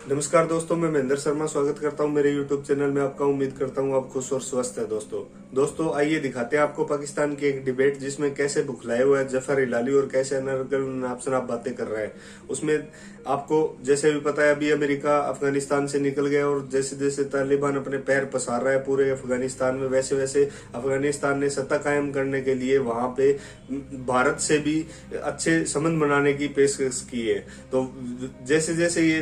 नमस्कार दोस्तों, मैं महेंद्र शर्मा स्वागत करता हूं मेरे YouTube चैनल में आपका। उम्मीद करता हूं आप खुश और स्वस्थ है। दोस्तों आइए दिखाते हैं आपको पाकिस्तान की एक डिबेट जिसमें कैसे भुखलाए हुए जफर हिलाली और कैसे अनर्गल नाप बातें कर रहा है। उसमें आपको जैसे भी पता है, अभी अमेरिका अफगानिस्तान से निकल गया और जैसे जैसे तालिबान अपने पैर पसार रहा है पूरे अफगानिस्तान में, वैसे वैसे अफगानिस्तान ने सत्ता कायम करने के लिए वहां पे भारत से भी अच्छे संबंध बनाने की पेशकश की है। तो जैसे जैसे ये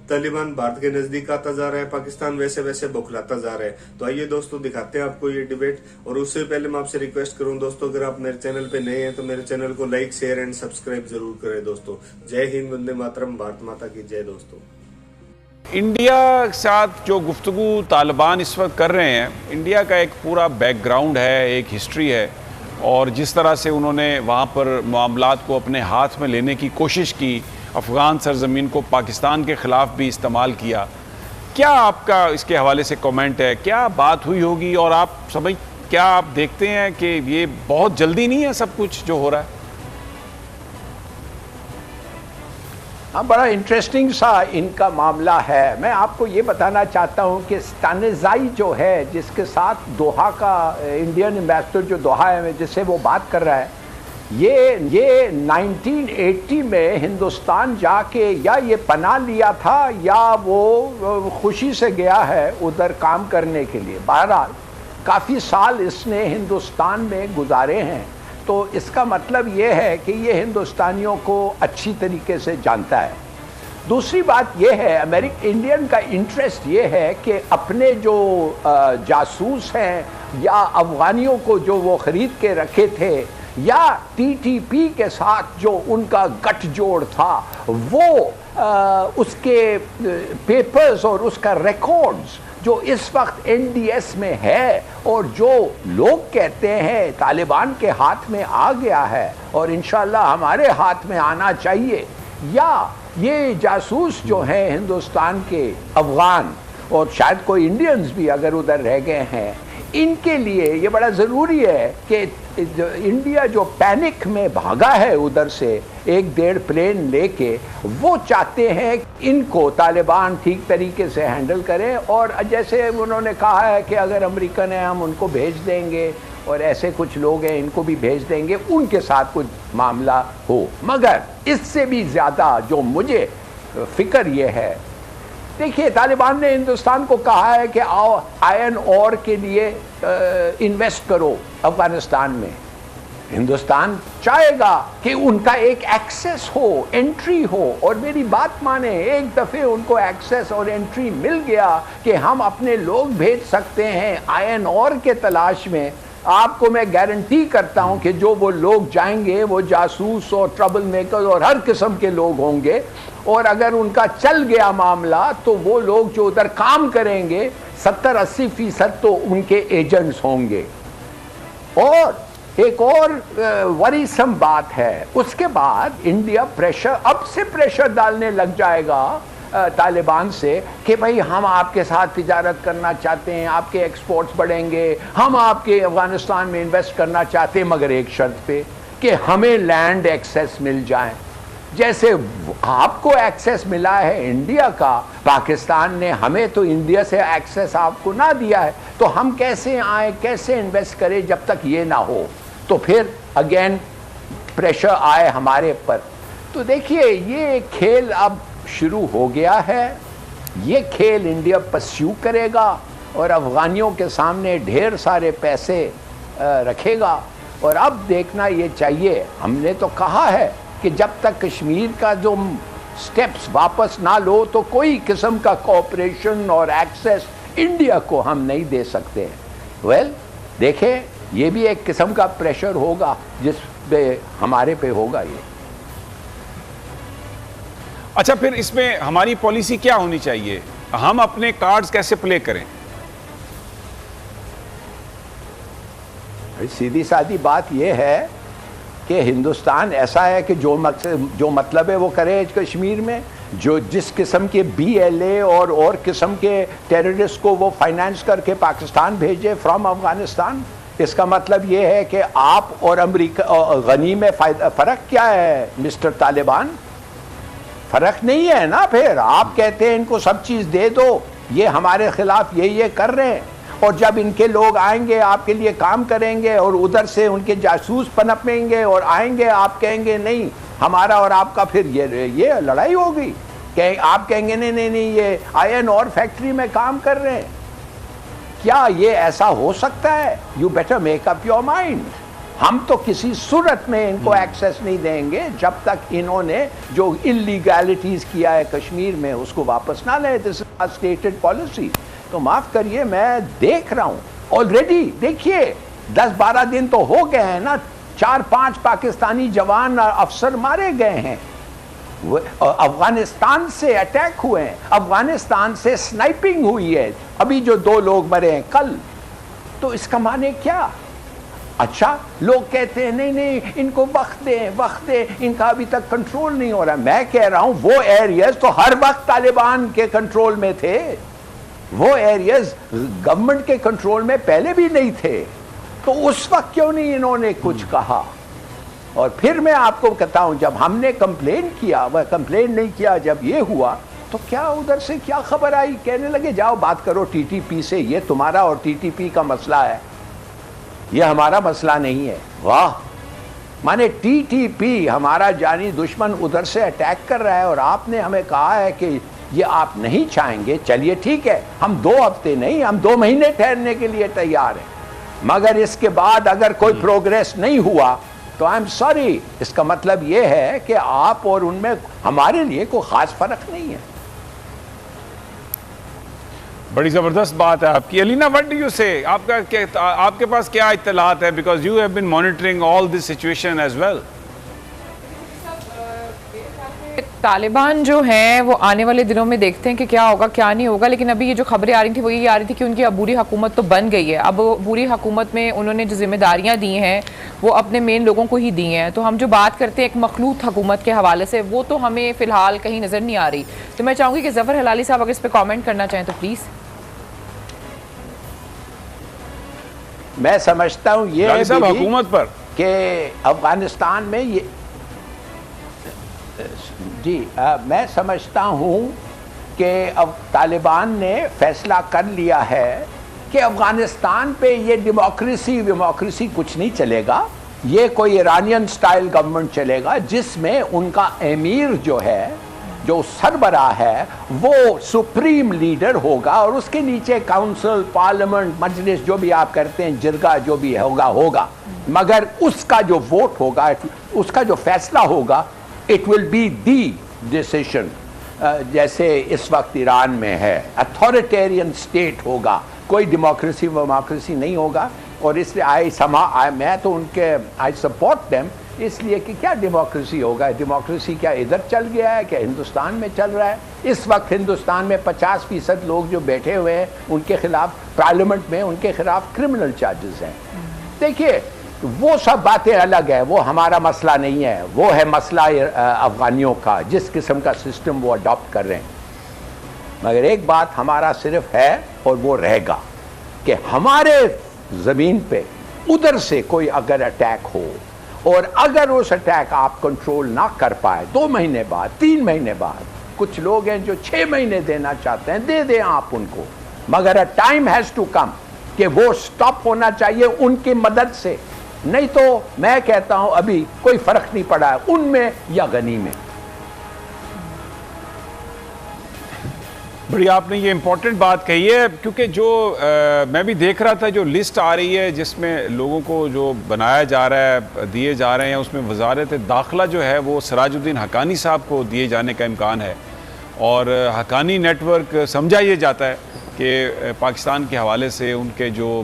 तालिबान भारत के नजदीक आता जा रहा है, पाकिस्तान वैसे वैसे बौखलाता जा रहा है। तो आइए दोस्तों दिखाते हैं आपको ये डिबेट। और उससे पहले मैं आपसे रिक्वेस्ट करूं दोस्तों, अगर आप मेरे चैनल पे नए हैं तो मेरे चैनल को लाइक, शेयर एंड सब्सक्राइब जरूर करें दोस्तों। जय हिंद, वंदे मातरम, भारत माता की जय। दोस्तों, इंडिया के साथ जो गुफ्तगू तालिबान इस वक्त कर रहे हैं, इंडिया का एक पूरा बैकग्राउंड है, एक हिस्ट्री है, और जिस तरह से उन्होंने वहाँ पर मामलात को अपने हाथ में लेने की कोशिश की, अफ़गान सरज़मीन को पाकिस्तान के ख़िलाफ़ भी इस्तेमाल किया। क्या आपका इसके हवाले से कमेंट है? क्या बात हुई होगी? और क्या आप देखते हैं कि ये बहुत जल्दी नहीं है सब कुछ जो हो रहा है? हाँ, बड़ा इंटरेस्टिंग सा इनका मामला है। मैं आपको ये बताना चाहता हूँ कि स्टानिज़ाई जो है, जिसके साथ दोहा का इंडियन एम्बेसडर जो दोहा है जिससे वो बात कर रहा है, ये 1980 में हिंदुस्तान जाके या ये पनाह लिया था या वो खुशी से गया है उधर काम करने के लिए। बहरहाल काफ़ी साल इसने हिंदुस्तान में गुजारे हैं, तो इसका मतलब ये है कि ये हिंदुस्तानियों को अच्छी तरीके से जानता है। दूसरी बात ये है, इंडियन का इंटरेस्ट ये है कि अपने जो जासूस हैं या अफगानियों को जो वो ख़रीद के रखे थे, या टीटीपी के साथ जो उनका गठजोड़ था, वो उसके पेपर्स और उसका रिकॉर्ड्स जो इस वक्त एनडीएस में है और जो लोग कहते हैं तालिबान के हाथ में आ गया है और इंशाल्लाह हमारे हाथ में आना चाहिए, या ये जासूस जो हैं हिंदुस्तान के अफगान और शायद कोई इंडियंस भी अगर उधर रह गए हैं, इनके लिए ये बड़ा ज़रूरी है कि इंडिया जो पैनिक में भागा है उधर से 1-1.5 प्लेन लेके, वो चाहते हैं कि इनको तालिबान ठीक तरीके से हैंडल करें। और जैसे उन्होंने कहा है कि अगर अमेरिकन है हम उनको भेज देंगे और ऐसे कुछ लोग हैं इनको भी भेज देंगे, उनके साथ कुछ मामला हो। मगर इससे भी ज़्यादा जो मुझे फ़िक्र ये है, देखिए तालिबान ने हिंदुस्तान को कहा है कि आओ आयरन ओर के लिए इन्वेस्ट करो अफगानिस्तान में। हिंदुस्तान चाहेगा कि उनका एक एक्सेस हो, एंट्री हो, और मेरी बात माने, एक दफ़े उनको एक्सेस और एंट्री मिल गया कि हम अपने लोग भेज सकते हैं आयरन ओर के तलाश में। आपको मैं गारंटी करता हूं कि जो वो लोग जाएंगे वो जासूस और ट्रबल मेकर और हर किस्म के लोग होंगे, और अगर उनका चल गया मामला तो वो लोग जो उधर काम करेंगे 70-80% तो उनके एजेंट्स होंगे। और एक और वरीसम बात है, उसके बाद इंडिया अब से प्रेशर डालने लग जाएगा तालिबान से कि भाई हम आपके साथ तिजारत करना चाहते हैं, आपके एक्सपोर्ट्स बढ़ेंगे, हम आपके अफगानिस्तान में इन्वेस्ट करना चाहते हैं, मगर एक शर्त पे कि हमें लैंड एक्सेस मिल जाए। जैसे आपको एक्सेस मिला है इंडिया का, पाकिस्तान ने हमें तो इंडिया से एक्सेस आपको ना दिया है, तो हम कैसे आए, कैसे इन्वेस्ट करें जब तक ये ना हो? तो फिर अगेन प्रेशर आए हमारे पर। तो देखिए ये खेल अब शुरू हो गया है। ये खेल इंडिया परस्यू करेगा और अफगानियों के सामने ढेर सारे पैसे रखेगा। और अब देखना ये चाहिए, हमने तो कहा है कि जब तक कश्मीर का जो स्टेप्स वापस ना लो तो कोई किस्म का कोऑपरेशन और एक्सेस इंडिया को हम नहीं दे सकते हैं। देखें, ये भी एक किस्म का प्रेशर होगा जिस पे हमारे पे होगा ये। अच्छा, फिर इसमें हमारी पॉलिसी क्या होनी चाहिए? हम अपने कार्ड्स कैसे प्ले करें? सीधी सादी बात यह है कि हिंदुस्तान ऐसा है कि जो मतलब है वो करे कश्मीर में। जो जिस किस्म के BLA और किस्म के टेररिस्ट को वो फाइनेंस करके पाकिस्तान भेजे फ्रॉम अफगानिस्तान, इसका मतलब ये है कि आप और अमेरिका गनी में फ़र्क क्या है मिस्टर तालिबान? فرق نہیں ہے نا. پھر آپ کہتے ہیں ان کو سب چیز دے دو, یہ ہمارے خلاف یہ کر رہے ہیں, اور جب ان کے لوگ آئیں گے آپ کے لیے کام کریں گے اور ادھر سے ان کے جاسوس پنپیں گے اور آئیں گے, آپ کہیں گے نہیں ہمارا اور آپ کا پھر یہ لڑائی ہوگی. کہ آپ کہیں گے نہیں یہ آئرن اور فیکٹری میں کام کر رہے ہیں. کیا یہ ایسا ہو سکتا ہے؟ You better make up your mind. ہم تو کسی صورت میں ان کو ایکسیس نہیں دیں گے جب تک انہوں نے جو انلیگیلٹیز کیا ہے کشمیر میں اس کو واپس نہ لیں. دس از اسٹیٹڈ پالیسی. تو معاف کریے, میں دیکھ رہا ہوں آلریڈی. دیکھیے 10-12 دن تو ہو گئے ہیں نا, 4-5 پاکستانی جوان افسر مارے گئے ہیں, افغانستان سے اٹیک ہوئے ہیں, افغانستان سے سنائپنگ ہوئی ہے, ابھی جو 2 لوگ مرے ہیں کل. تو اس کا معنی کیا؟ اچھا لوگ کہتے ہیں نہیں ان کو وقت دیں, ان کا ابھی تک کنٹرول نہیں ہو رہا. میں کہہ رہا ہوں وہ ایریاز تو ہر وقت طالبان کے کنٹرول میں تھے, وہ ایریاز گورنمنٹ کے کنٹرول میں پہلے بھی نہیں تھے. تو اس وقت کیوں نہیں انہوں نے کچھ کہا؟ اور پھر میں آپ کو کہتا ہوں جب ہم نے کمپلین کیا, وہ کمپلین نہیں کیا, جب یہ ہوا تو کیا ادھر سے کیا خبر آئی, کہنے لگے جاؤ بات کرو ٹی ٹی پی سے, یہ تمہارا اور ٹی ٹی پی کا مسئلہ ہے, یہ ہمارا مسئلہ نہیں ہے. واہ, مانے ٹی ٹی پی ہمارا جانی دشمن ادھر سے اٹیک کر رہا ہے اور آپ نے ہمیں کہا ہے کہ یہ آپ نہیں چاہیں گے. چلیے ٹھیک ہے, ہم 2 ہفتے نہیں, ہم 2 مہینے ٹھہرنے کے لیے تیار ہیں, مگر اس کے بعد اگر کوئی پروگریس نہیں ہوا تو آئی ایم سوری. اس کا مطلب یہ ہے کہ آپ اور ان میں ہمارے لیے کوئی خاص فرق نہیں ہے. بڑی زبردست بات ہے آپ کی. الینا وٹ ڈو یو سے, آپ کے پاس کیا اطلاعات ہے, because you have been monitoring all this situation as well. Taliban جو ہیں وہ آنے والے دنوں میں دیکھتے ہیں کہ کیا ہوگا کیا نہیں ہوگا, لیکن ابھی یہ جو خبریں آ رہی تھی وہ یہ آ رہی تھی کہ ان کی عبوری حکومت تو بن گئی ہے. اب عبوری حکومت میں انہوں نے جو ذمہ داریاں دی ہیں وہ اپنے مین لوگوں کو ہی دی ہیں. تو ہم جو بات کرتے ہیں ایک مخلوط حکومت کے حوالے سے, وہ تو ہمیں فی الحال کہیں نظر نہیں آ رہی. تو میں چاہوں گی کہ ظفر ہلالی صاحب اگر اس پہ کامنٹ کرنا چاہیں تو پلیز. میں سمجھتا ہوں یہ حکومت پر کہ افغانستان میں یہ میں سمجھتا ہوں کہ اب طالبان نے فیصلہ کر لیا ہے کہ افغانستان پہ یہ ڈیموکریسی کچھ نہیں چلے گا. یہ کوئی ایرانین سٹائل گورنمنٹ چلے گا جس میں ان کا امیر جو ہے, جو سربراہ ہے, وہ سپریم لیڈر ہوگا اور اس کے نیچے کاؤنسل, پارلیمنٹ, مجلس جو بھی آپ کرتے ہیں, جرگہ جو بھی ہوگا, مگر اس کا جو ووٹ ہوگا, اس کا جو فیصلہ ہوگا, it will be the decision. جیسے اس وقت ایران میں ہے, اتھارٹیرین اسٹیٹ ہوگا, کوئی ڈیموکریسی نہیں ہوگا. اور اس لیے میں تو ان کے I support them, اس لیے کہ کیا ڈیموکریسی ہوگا. ڈیموکریسی کیا ادھر چل گیا ہے, کیا ہندوستان میں چل رہا ہے؟ اس وقت ہندوستان میں 50% لوگ جو بیٹھے ہوئے ہیں ان کے خلاف پارلیمنٹ میں, ان کے خلاف کرمنل چارجز ہیں. دیکھیے وہ سب باتیں الگ ہے, وہ ہمارا مسئلہ نہیں ہے, وہ ہے مسئلہ افغانیوں کا, جس قسم کا سسٹم وہ اڈاپٹ کر رہے ہیں. مگر ایک بات ہمارا صرف ہے اور وہ رہے گا کہ ہمارے زمین پہ ادھر سے کوئی اگر اٹیک ہو, اور اگر اس اٹیک آپ کنٹرول نہ کر پائے 2 مہینے بعد, 3 مہینے بعد, کچھ لوگ ہیں جو 6 مہینے دینا چاہتے ہیں, دے دیں آپ ان کو, مگر ٹائم ہیز ٹو کم کہ وہ سٹاپ ہونا چاہیے ان کی مدد سے. نہیں تو میں کہتا ہوں ابھی کوئی فرق نہیں پڑا ہے ان میں یا غنی میں. بڑی آپ نے یہ امپورٹنٹ بات کہی ہے, کیونکہ جو میں بھی دیکھ رہا تھا جو لسٹ آ رہی ہے جس میں لوگوں کو جو بنایا جا رہا ہے, دیے جا رہے ہیں, اس میں وزارت داخلہ جو ہے وہ سراج الدین حقانی صاحب کو دیے جانے کا امکان ہے. اور حقانی نیٹ ورک سمجھا یہ جاتا ہے کہ پاکستان کے حوالے سے ان کے جو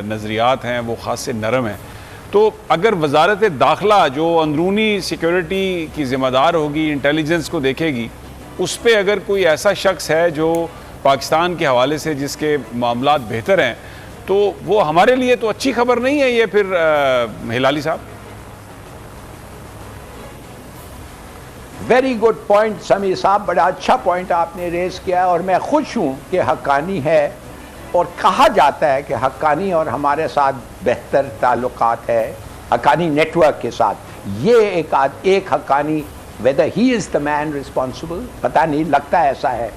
نظریات ہیں وہ خاص سے نرم ہیں. تو اگر وزارت داخلہ جو اندرونی سیکیورٹی کی ذمہ دار ہوگی, انٹیلیجنس کو دیکھے گی, اس پہ اگر کوئی ایسا شخص ہے جو پاکستان کے حوالے سے جس کے معاملات بہتر ہیں, تو وہ ہمارے لیے تو اچھی خبر نہیں ہے یہ پھر ہلالی صاحب. ویری گڈ پوائنٹ سمیع صاحب, بڑا اچھا پوائنٹ آپ نے ریز کیا, اور میں خوش ہوں کہ حقانی ہے, اور کہا جاتا ہے کہ حقانی اور ہمارے ساتھ بہتر تعلقات ہے, حقانی نیٹ ورک کے ساتھ. یہ ایک Haqqani whether he is the man responsible, पता नहीं, लगता ऐसा है।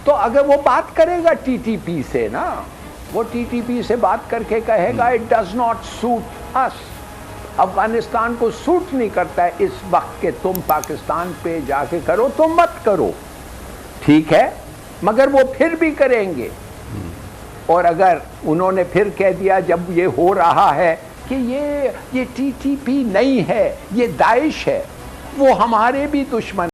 तो अगर वो बात करेगा टीटीपी से ना, वो टीटीपी से बात करके कहेगा इट डज नॉट सूट अस, अफगानिस्तान को सूट नहीं करता है इस वक्त के तुम पाकिस्तान पे जाके करो, तुम मत करो, ठीक है, मगर वो फिर भी करेंगे। और अगर उन्होंने फिर कह दिया जब ये हो रहा है कि ये टीटीपी नहीं है, ये दाइश है, वो हमारे भी दुश्मन